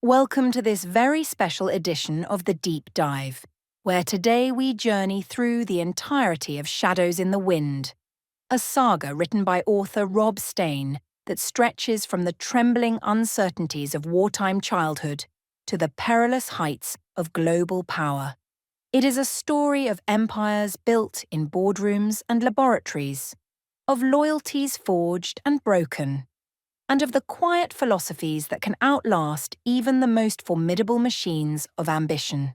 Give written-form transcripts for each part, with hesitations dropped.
Welcome to this very special edition of The Deep Dive, where today we journey through the entirety of Shadows in the Wind, a saga written by author Rob Steyn that stretches from the trembling uncertainties of wartime childhood to the perilous heights of global power. It is a story of empires built in boardrooms and laboratories, of loyalties forged and broken, and of the quiet philosophies that can outlast even the most formidable machines of ambition.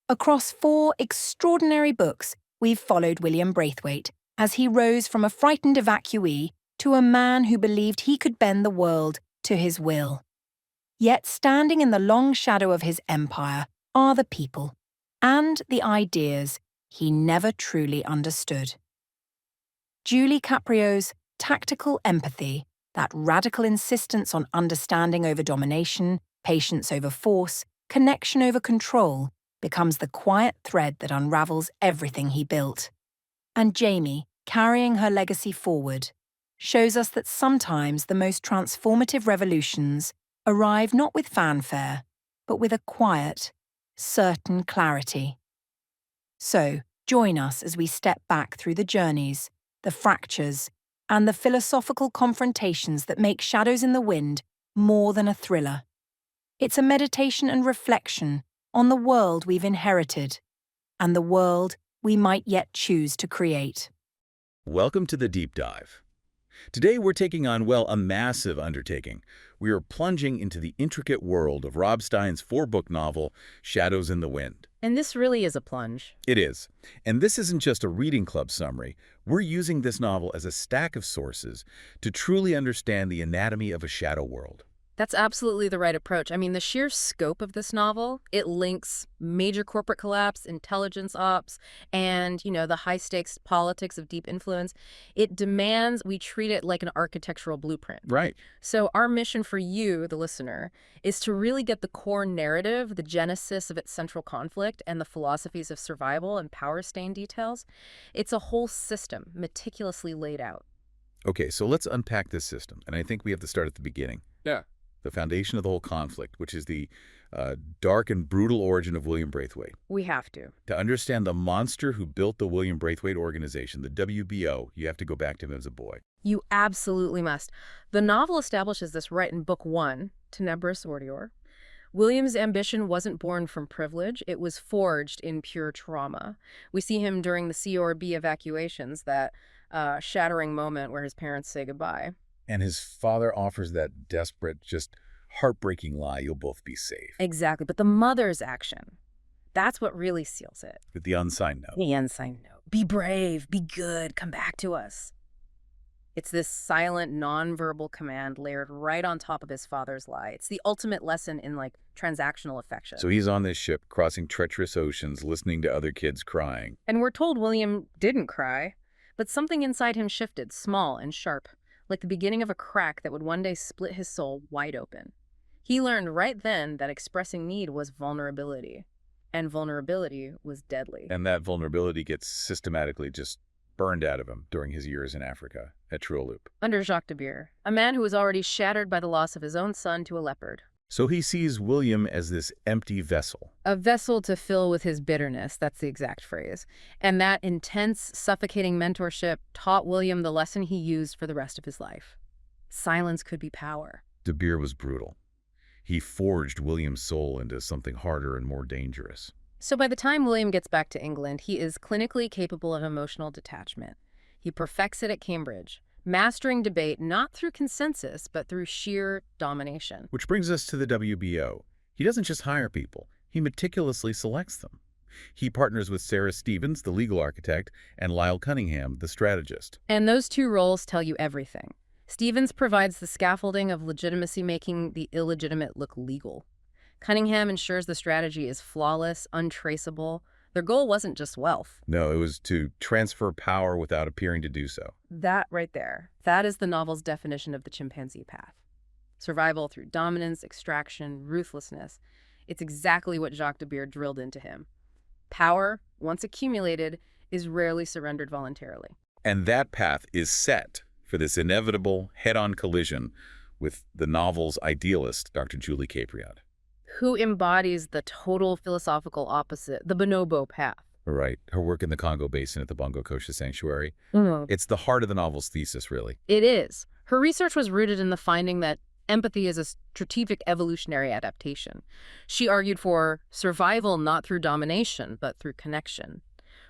Across 4 extraordinary books, we've followed William Braithwaite as he rose from a frightened evacuee to a man who believed he could bend the world to his will. Yet standing in the long shadow of his empire are the people and the ideas he never truly understood. Julie Caprio's tactical empathy, that radical insistence on understanding over domination, patience over force, connection over control, becomes the quiet thread that unravels everything he built. And Jamie, carrying her legacy forward, shows us that sometimes the most transformative revolutions arrive not with fanfare, but with a quiet, certain clarity. So, join us as we step back through the journeys, the fractures, and the philosophical confrontations that make Shadows in the Wind more than a thriller. It's a meditation and reflection on the world we've inherited and the world we might yet choose to create. Welcome to the Deep Dive. Today we're taking on, a massive undertaking. We are plunging into the intricate world of Rob Steyn's 4-book novel, Shadows in the Wind. And this really is a plunge. It is. And this isn't just a reading club summary. We're using this novel as a stack of sources to truly understand the anatomy of a shadow world. That's absolutely the right approach. I mean, the sheer scope of this novel, it links major corporate collapse, intelligence ops, and, the high-stakes politics of deep influence. It demands we treat it like an architectural blueprint. Right. So our mission for you, the listener, is to really get the core narrative, the genesis of its central conflict, and the philosophies of survival and power-stained details. It's a whole system, meticulously laid out. Okay, so let's unpack this system. And I think we have to start at the beginning. Yeah. The foundation of the whole conflict, which is the dark and brutal origin of William Braithwaite. We have to. To understand the monster who built the William Braithwaite organization, the WBO, you have to go back to him as a boy. You absolutely must. The novel establishes this right in Book 1, Tenebris Ordior. William's ambition wasn't born from privilege, it was forged in pure trauma. We see him during the C or B evacuations, that shattering moment where his parents say goodbye. And his father offers that desperate, just heartbreaking lie, you'll both be safe. Exactly, but the mother's action, that's what really seals it. With the unsigned note. The unsigned note. Be brave, be good, come back to us. It's this silent, non-verbal command layered right on top of his father's lie. It's the ultimate lesson in, transactional affection. So he's on this ship, crossing treacherous oceans, listening to other kids crying. And we're told William didn't cry, but something inside him shifted, small and sharp, like the beginning of a crack that would one day split his soul wide open. He learned right then that expressing need was vulnerability, and vulnerability was deadly. And that vulnerability gets systematically just burned out of him during his years in Africa at Trollop. Under Jacques de Beer, a man who was already shattered by the loss of his own son to a leopard. So he sees William as this empty vessel. A vessel to fill with his bitterness, that's the exact phrase. And that intense, suffocating mentorship taught William the lesson he used for the rest of his life. Silence could be power. De Beer was brutal. He forged William's soul into something harder and more dangerous. So by the time William gets back to England, he is clinically capable of emotional detachment. He perfects it at Cambridge, mastering debate not through consensus, but through sheer domination. Which brings us to the WBO. He doesn't just hire people, he meticulously selects them. He partners with Sarah Stevens, the legal architect, and Lyle Cunningham, the strategist. And those 2 roles tell you everything. Stevens provides the scaffolding of legitimacy, making the illegitimate look legal. Cunningham ensures the strategy is flawless, untraceable. Their goal wasn't just wealth. No, it was to transfer power without appearing to do so. That right there, that is the novel's definition of the chimpanzee path. Survival through dominance, extraction, ruthlessness. It's exactly what Jacques de Beer drilled into him. Power, once accumulated, is rarely surrendered voluntarily. And that path is set for this inevitable head-on collision with the novel's idealist, Dr. Julie Capriotti. who embodies the total philosophical opposite, the bonobo path. Right. Her work in the Congo Basin at the Bongo Kosha Sanctuary. Mm. It's the heart of the novel's thesis, really. It is. Her research was rooted in the finding that empathy is a strategic evolutionary adaptation. She argued for survival not through domination, but through connection.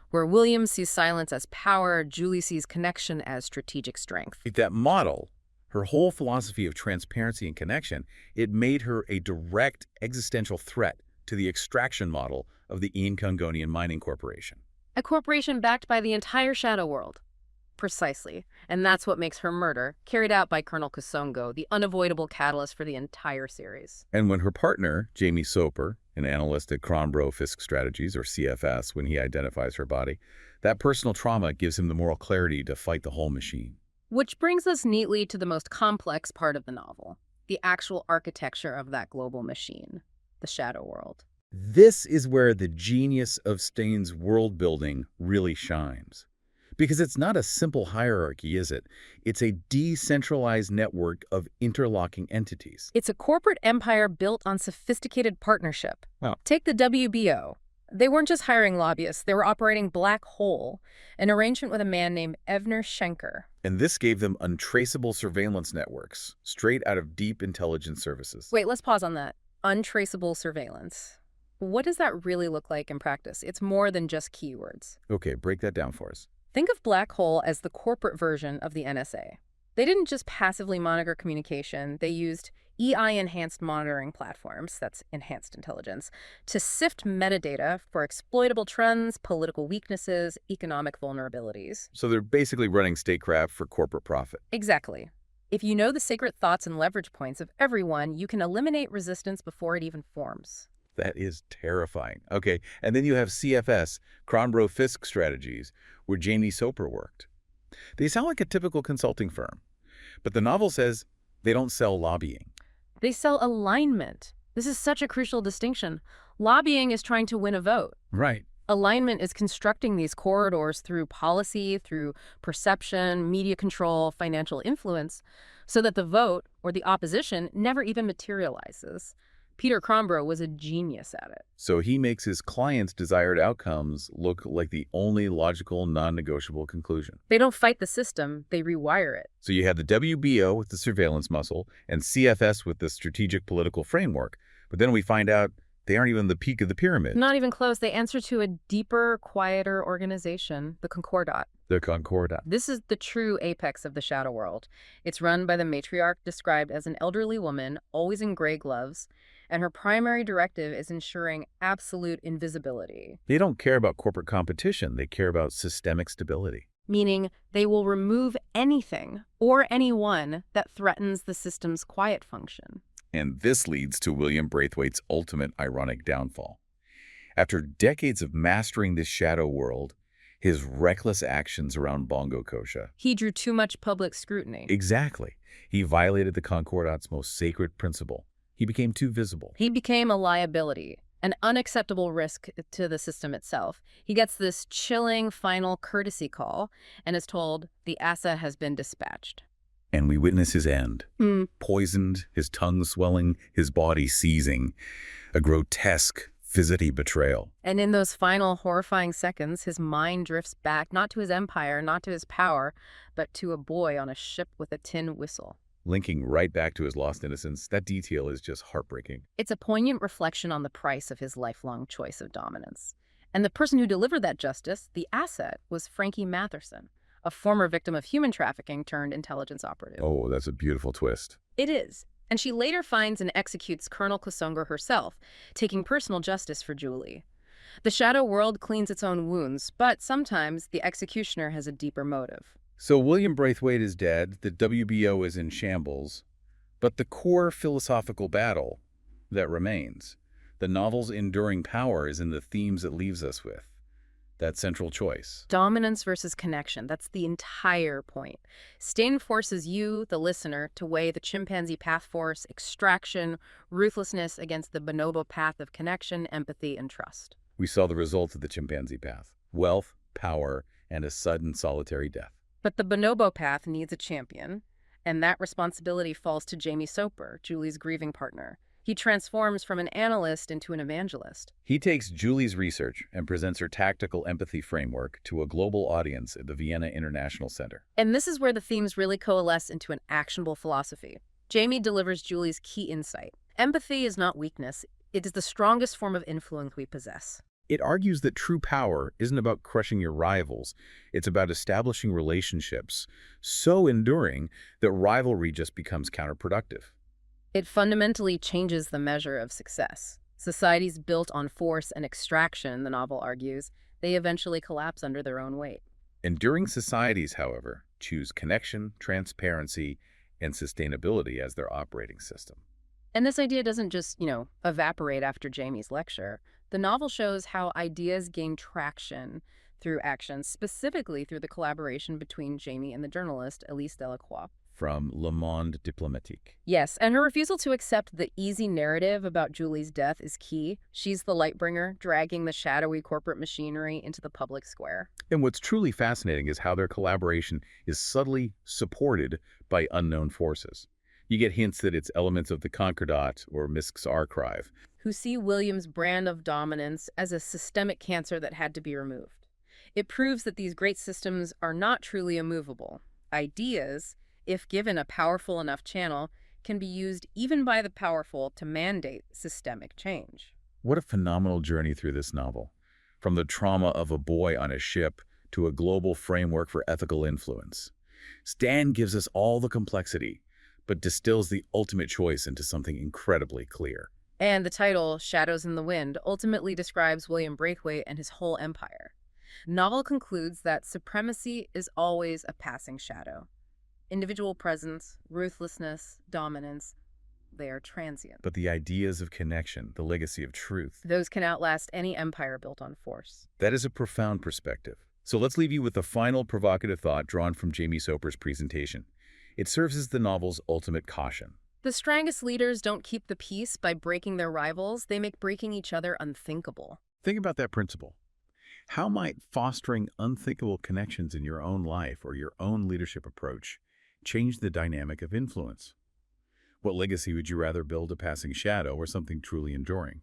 Where William sees silence as power, Julie sees connection as strategic strength. That model, her whole philosophy of transparency and connection, it made her a direct existential threat to the extraction model of the Ian Congonian Mining Corporation. A corporation backed by the entire shadow world. Precisely. And that's what makes her murder, carried out by Colonel Kusongo, the unavoidable catalyst for the entire series. And when her partner, Jamie Soper, an analyst at Cronbro Fisk Strategies, or CFS, when he identifies her body, that personal trauma gives him the moral clarity to fight the whole machine. Which brings us neatly to the most complex part of the novel, the actual architecture of that global machine, the shadow world. This is where the genius of Steyn's world building really shines. Because it's not a simple hierarchy, is it? It's a decentralized network of interlocking entities. It's a corporate empire built on sophisticated partnership. Wow. Take the WBO. They weren't just hiring lobbyists, they were operating Black Hole, an arrangement with a man named Evner Schenker. And this gave them untraceable surveillance networks, straight out of deep intelligence services. Wait, let's pause on that. Untraceable surveillance. What does that really look like in practice? It's more than just keywords. Okay, break that down for us. Think of Black Hole as the corporate version of the NSA. They didn't just passively monitor communication, they used EI-enhanced monitoring platforms, that's enhanced intelligence, to sift metadata for exploitable trends, political weaknesses, economic vulnerabilities. So they're basically running statecraft for corporate profit. Exactly. If you know the secret thoughts and leverage points of everyone, you can eliminate resistance before it even forms. That is terrifying. Okay, and then you have CFS, Cronbro Fisk Strategies, where Jamie Soper worked. They sound like a typical consulting firm, but the novel says they don't sell lobbying. They sell alignment. This is such a crucial distinction. Lobbying is trying to win a vote. Right. Alignment is constructing these corridors through policy, through perception, media control, financial influence, so that the vote or the opposition never even materializes. Peter Cronbro was a genius at it. So he makes his clients' desired outcomes look like the only logical, non-negotiable conclusion. They don't fight the system, they rewire it. So you have the WBO with the surveillance muscle and CFS with the strategic political framework. But then we find out they aren't even the peak of the pyramid. Not even close. They answer to a deeper, quieter organization, the Concordat. The Concordat. This is the true apex of the shadow world. It's run by the matriarch, described as an elderly woman, always in gray gloves, and her primary directive is ensuring absolute invisibility. They don't care about corporate competition. They care about systemic stability. Meaning they will remove anything or anyone that threatens the system's quiet function. And this leads to William Braithwaite's ultimate ironic downfall. After decades of mastering this shadow world, his reckless actions around Bongo Kosha. He drew too much public scrutiny. Exactly. He violated the Concordat's most sacred principle. He became too visible. He became a liability, an unacceptable risk to the system itself. He gets this chilling final courtesy call and is told the asset has been dispatched. And we witness his end. Poisoned, his tongue swelling, his body seizing. A grotesque, fidgety betrayal. And in those final horrifying seconds, his mind drifts back, not to his empire, not to his power, but to a boy on a ship with a tin whistle. Linking right back to his lost innocence, that detail is just heartbreaking. It's a poignant reflection on the price of his lifelong choice of dominance. And the person who delivered that justice, the asset, was Frankie Matherson, a former victim of human trafficking turned intelligence operative. Oh, that's a beautiful twist. It is. And she later finds and executes Colonel Kusongo herself, taking personal justice for Julie. The shadow world cleans its own wounds, but sometimes the executioner has a deeper motive. So William Braithwaite is dead, the WBO is in shambles, but the core philosophical battle that remains, the novel's enduring power, is in the themes it leaves us with. That central choice. Dominance versus connection. That's the entire point. Steyn forces you, the listener, to weigh the chimpanzee path force, extraction, ruthlessness against the bonobo path of connection, empathy, and trust. We saw the results of the chimpanzee path. Wealth, power, and a sudden solitary death. But the bonobo path needs a champion, and that responsibility falls to Jamie Soper, Julie's grieving partner. He transforms from an analyst into an evangelist. He takes Julie's research and presents her tactical empathy framework to a global audience at the Vienna International Center. And this is where the themes really coalesce into an actionable philosophy. Jamie delivers Julie's key insight. Empathy is not weakness. It is the strongest form of influence we possess. It argues that true power isn't about crushing your rivals. It's about establishing relationships so enduring that rivalry just becomes counterproductive. It fundamentally changes the measure of success. Societies built on force and extraction, the novel argues, they eventually collapse under their own weight. Enduring societies, however, choose connection, transparency, and sustainability as their operating system. And this idea doesn't just, evaporate after Jamie's lecture. The novel shows how ideas gain traction through action, specifically through the collaboration between Jamie and the journalist Elise Delacroix. From Le Monde Diplomatique. Yes, and her refusal to accept the easy narrative about Julie's death is key. She's the lightbringer, dragging the shadowy corporate machinery into the public square. And what's truly fascinating is how their collaboration is subtly supported by unknown forces. You get hints that it's elements of the Concordat or Misk's archive, Who see William's brand of dominance as a systemic cancer that had to be removed. It proves that these great systems are not truly immovable. Ideas, if given a powerful enough channel, can be used even by the powerful to mandate systemic change. What a phenomenal journey through this novel. From the trauma of a boy on a ship to a global framework for ethical influence. Steyn gives us all the complexity, but distills the ultimate choice into something incredibly clear. And the title, Shadows in the Wind, ultimately describes William Braithwaite and his whole empire. Novel concludes that supremacy is always a passing shadow. Individual presence, ruthlessness, dominance, they are transient. But the ideas of connection, the legacy of truth, Those can outlast any empire built on force. that is a profound perspective. So let's leave you with a final provocative thought drawn from Jamie Soper's presentation. It serves as the novel's ultimate caution. The strongest leaders don't keep the peace by breaking their rivals. They make breaking each other unthinkable. Think about that principle. How might fostering unthinkable connections in your own life or your own leadership approach change the dynamic of influence? What legacy would you rather build, a passing shadow or something truly enduring?